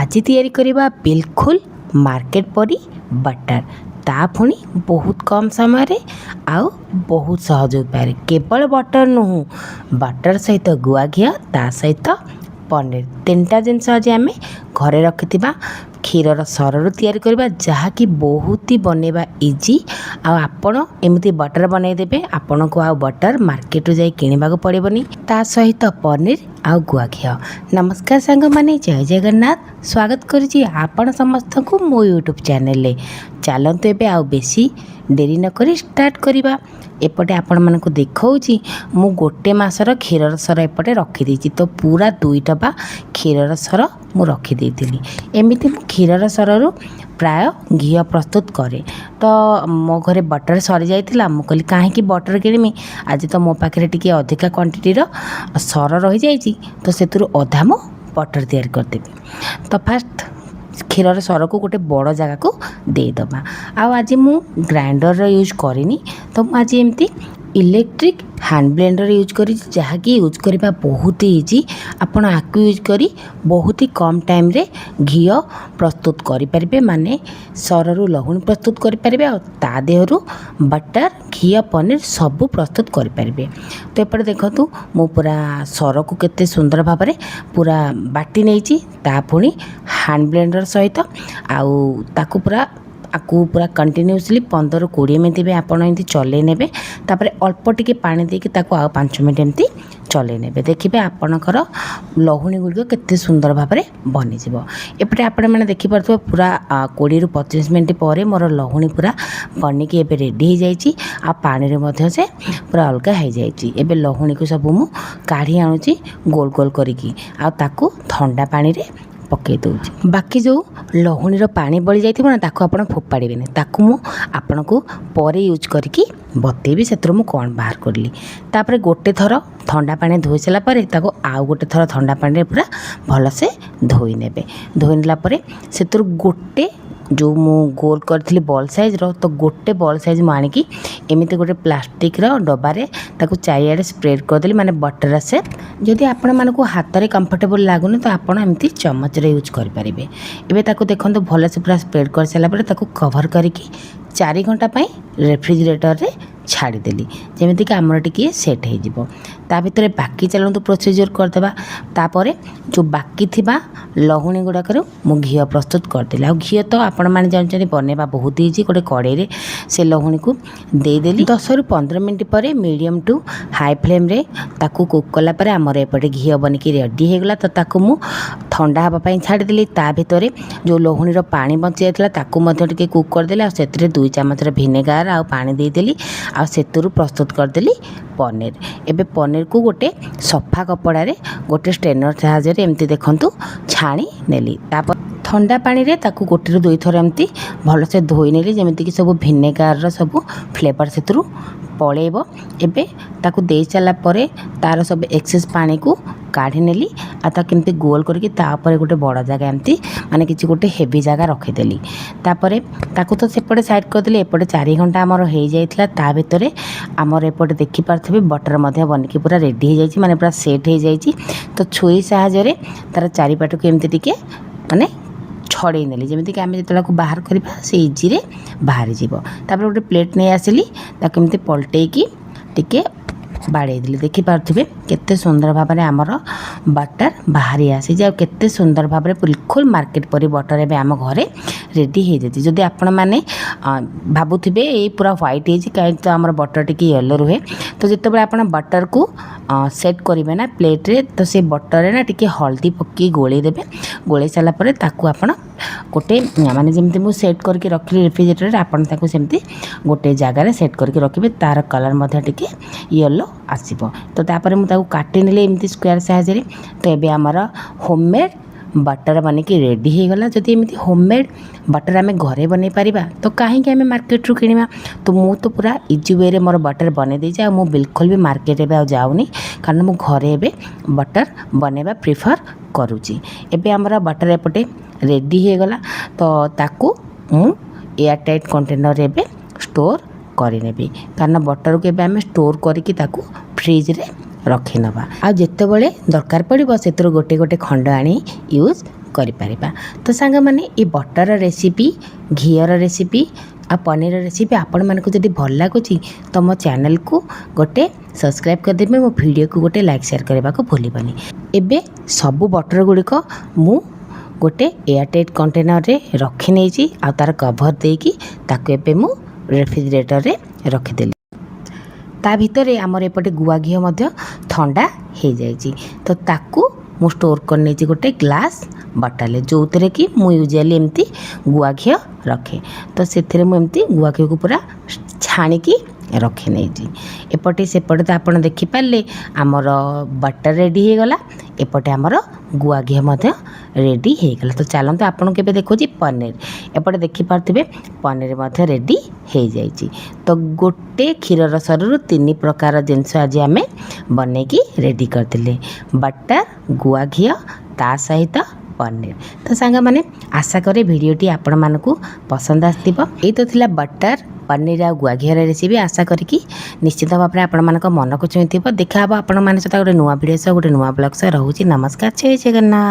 आज तैयारी करवा बिल्कुल मार्केट परी बटर ता पुणी बहुत कम समय रे आउ बहुत सहज उपाय केवल बटर नुह बटर सहित गुआ घी ता सहित पनीर तीनटा जिनस आज आम घरे रखि क्षीर सरु तैयारी करवा जहाँकि बहुत ही बनवा इजी आपण एमती बटर बनईदेवे आपण को आ बटर मार्केट रू जाई किनिबा पड़बनी ता सहित पनीर आ गुआ घी। नमस्कार सांग माने जय जगन्नाथ स्वागत करुच्ची आपण समस्त को मो यूट्यूब चैनल चलतु एबे आ बेसी डेरी न करी स्टार्ट करवा। एपटे आपण मानक देखौची मु गोटे मासर क्षीर सर एपटे रखी तो पूरा 2 डब्बा क्षीर सर मु रखी देइतिली। एमिति मु क्षीर सरु प्राय घी प्रस्तुत करे तो मो घरे बटर सरी जाइतिला मु कहली काहे बटर किणमी आज तो मो पाखे टिके अधिका क्वांटिटी सर रही जाइछि तो सेतुरु अधा मु बटर तैयार करदेबी। तो फास्ट क्षीर सर को गोटे बड़ जगह को देदबा। आज मु ग्राइंडर यूज करिनी तो आज एमती इलेक्ट्रिक हैंड ब्लेंडर यूज करी जहाँकि यूज करवा बहुत ही इजी आपण आकु यूज करी बहुत ही कम टाइम रे घी प्रस्तुत करें माने सरु लहुणी प्रस्तुत करें और ता देहरु बटर घी पनीर सबू प्रस्तुत करें। तो एपटे देखु मु पूरा सर को केते सुंदर भाव में पूरा बाटी नहीं ता पुणी हैंड ब्लेंडर सहित आउ ताकू पूरा कंटिन्यूसली 15-20 मिनट भी आपड़ एमती चल ने अल्प टिके पानी देके ताकू आ 5 मिनट एमती चल ने देखिए आपणकर लहुणी गुड़िक केते सुंदर भाव में बनीज। एपटे आपण मैंने देखिपे पूरा 20-25 मिनट पर मोर लहुणी पूरा बनिकी एबे रेडी हो जाइए आ पानी में से पूरा अलग हो जाइए। एबे लहुणी को सब मु काढ़ी आणुची गोल गोल करिकी आ ताकू ठंडा पानी रे पकई दूची। बाकी जो लहुणीर पानी बड़ी जाइए ना ताकू आप फोपाड़े ताकू मु आपण को पर यूज करके बतेबी से मु कौन बाहर करी तापर गोटे थर ठंडा पानी धोई सारापर ताकू आउ गोटे थर ठंडा पानी पूरा भलसे धोई नेबे। धोई नेला से गोटे जो मु गोल करी बॉल साइज तो गोटे बॉल साइज मु आनिकी एमती गोटे प्लास्टिक डब्बारे ताकू चारिआडे स्प्रेड करदेली माने बटर से जदि आपण मानकु हाथ में कंफर्टेबल लगुनि तो आपण एमती चमच रे यूज करें। एबे ताकू देखो भल से पूरा स्प्रेड कर सारापर ताकू कवर करके 4 घंटा रेफ्रिजरेटर रे छाड़देली जमीती कि आमर टिके सेट हो भितर बाकी चलतु प्रोसीजर करदेबा। तापर जो बाकी थिबा लहुणी गुड़ाक मु घी प्रस्तुत करदेली आ घी तो आपण मैंने जानते बनवा बहुत इजी गोटे कड़े से लहुणी को देदेली 10-15 मिनट पर मीडियम टू हाई फ्लेम रे ताकू कुक कलापर आमर एपटे घी बनिकी रेडी होगला। तो ताकू मु ठंडा हाँपाई छाड़देली भितर जो लहुणीर पानी बची जाता ताकू टिके कुक करदेली आ 2 चामच भिनेगार आ पानी देदेली आ सेतुरु प्रस्तुत करदेली पनीर। एबे पनीर को गोटे सफा कपड़ा रे गोटे स्ट्रेनर साहाय्य एमती देखंतु छाणी नेली तापर ठंडा पानी रे ताकू गोटे 2 थर एमती भल से धोई नेली जेमिति कि सब भिनेगार सब फ्लेवर सेतुरु पळेबो। एबे ताकू दे चला परे तार सब एक्सेस पानी को काढ़ी नेली आ केमती गोल करके तापर गोटे बड़ जगह एमती माने किछि गोटे हेवी जगह रखीदेली तापर ताकू तो सेपटे साइड करदेली। एपटे 4 घंटा आमर हो जाइतिला ता भितर आमर एपटे देखि पारथिबे बटर मध्य बनिकी पूरा रेडी हो जाइछि माने पूरा सेट हो जाइछि। तो छुरी साहाय्य रे तार चारिपाट को एमती टिके माने छड़े नेली जमीती कि आम जो बाहर करवा से इजी रे बाहरी जीव। तापर गोटे प्लेट नहीं आसिली ताकू एमती पलटेकी टिके बाड़े देली देखिपे केते सुंदर भाव में आमर बटर बाहरी आसी जाए केते सुंदर भाव में बिल्कुल मार्केट परी बटर एवं आम घरे रेडी हो जाती। जदि आपण मैंने भावुवे ये पूरा व्हाइट है कहीं तो आम बटर टी येलो रुहे तो जिते बड़े आप बटर को सेट करेंगे ना प्लेट रे तो से बटर ना टी हल्दी पकई गोले देवे गोले सारापर ताकू आपण गोटे माने जमी मुझे सेट करके रखी रेफ्रिजरेटर आपन ताकू सेमती गोटे जगार सेट करके रखिए तार कलर मध्य टिके येलो आसीबो। तो तापर मु ताकू काटी नेले एमती स्क्वायर साहाय्य तो एबे हमर होममेड बटर बनिकी रेडी हो गला। जदि एमती होममेड बटर आम घरे बन पारिबा तो कहीं आम मार्केट रू किनिबा। तो मु तो पूरा इजी वे रे मोर बटर बने देजे आ मु बिल्कुल भी मार्केट एबे आ जाउनी कारण मु घरे एबे बटर बनेबा प्रिफर करूची। एबे हमर बटर एपटे रेडी हो गला तो ताकू मु एयर टाइट कंटेनर एबे स्टोर करिनेबी कारण बटर को एबे आम स्टोर करके ताकू फ्रिज रे रखी नवा आ जेतेबेले दरकार पड़िबो सेतिर गोटे गोटे खंड आनी यूज କରିପାରିବା। ତ ସାଙ୍ଗମାନେ ଏ ବଟର ରେସିପି, ଘିଅର ରେସିପି ଆଉ ପନିର ରେସିପି ଆପଣମାନଙ୍କୁ ଯଦି ଭଲ ଲାଗୁଛି ତ ମୋ ଚ୍ୟାନେଲକୁ ଗୋଟେ ସବସ୍କ୍ରାଇବ୍ କରିଦେବେ, ମୋ ଭିଡ଼ିଓକୁ ଗୋଟେ ଲାଇକ୍ ସେୟାର କରିବାକୁ ଭୁଲିବନି। ଏବେ ସବୁ ବଟର ଗୁଡ଼ିକ ମୁଁ ଗୋଟେ ଏୟାରଟାଇଟ୍ କଣ୍ଟେନରରେ ରଖି ନେଇଛି ଆଉ ତା'ର କଭର୍ ଦେଇକି ତାକୁ ଏବେ ମୁଁ ରେଫ୍ରିଜରେଟରରେ ରଖିଦେଲି। ତା ଭିତରେ ଆମର ଏପଟେ ଗୁଆ ଘିଅ ମଧ୍ୟ ଥଣ୍ଡା ହେଇଯାଇଛି। ତ ତାକୁ ମୁଁ ଷ୍ଟୋର୍ କରିନେଇଛି ଗୋଟେ ଗ୍ଲାସ୍ ବଟଲରେ, ଯେଉଁଥିରେ କି ମୁଁ ୟୁଜୁଆଲି ଏମିତି ଗୁଆ ଘିଅ ରଖେ। ତ ସେଥିରେ ମୁଁ ଏମିତି ଗୁଆ ଘିଅକୁ ପୁରା ଛାଣିକି ରଖି ନେଇଛି। ଏପଟେ ସେପଟେ ତ ଆପଣ ଦେଖିପାରିଲେ ଆମର ବଟର ରେଡ଼ି ହେଇଗଲା, ଏପଟେ ଆମର ଗୁଆ ଘିଅ ମଧ୍ୟ ରେଡ଼ି ହେଇଗଲା। ତ ଚାଲନ୍ତୁ ଆପଣଙ୍କୁ ଏବେ ଦେଖାଉଛି ପନିର। ଏପଟେ ଦେଖିପାରୁଥିବେ ପନିର ମଧ୍ୟ ରେଡ଼ି ହେଇଯାଇଛି। ତ ଗୋଟେ କ୍ଷୀର ରସରୁ 3 ପ୍ରକାର ଜିନିଷ ଆଜି ଆମେ ବନେଇକି ରେଡ଼ି କରିଥିଲେ, ବଟର, ଗୁଆ ଘିଅ, ତା ସହିତ ପନିର। ତ ସାଙ୍ଗମାନେ ଆଶା କରେ ଭିଡ଼ିଓଟି ଆପଣମାନଙ୍କୁ ପସନ୍ଦ ଆସିଥିବ। ଏଇ ତ ଥିଲା ବଟର, ପନିର ଆଉ ଗୁଆ ଘିଅର ରେସିପି। ଆଶା କରିକି ନିଶ୍ଚିତ ଭାବରେ ଆପଣମାନଙ୍କ ମନକୁ ଛୁଇଁଥିବ। ଦେଖା ହେବ ଆପଣମାନଙ୍କ ସହିତ ଗୋଟେ ନୂଆ ଭିଡ଼ିଓ ସହ, ଗୋଟେ ନୂଆ ବ୍ଲଗ୍ ସହ। ରହୁଛି, ନମସ୍କାର, ଜୟ ଜଗନ୍ନାଥ।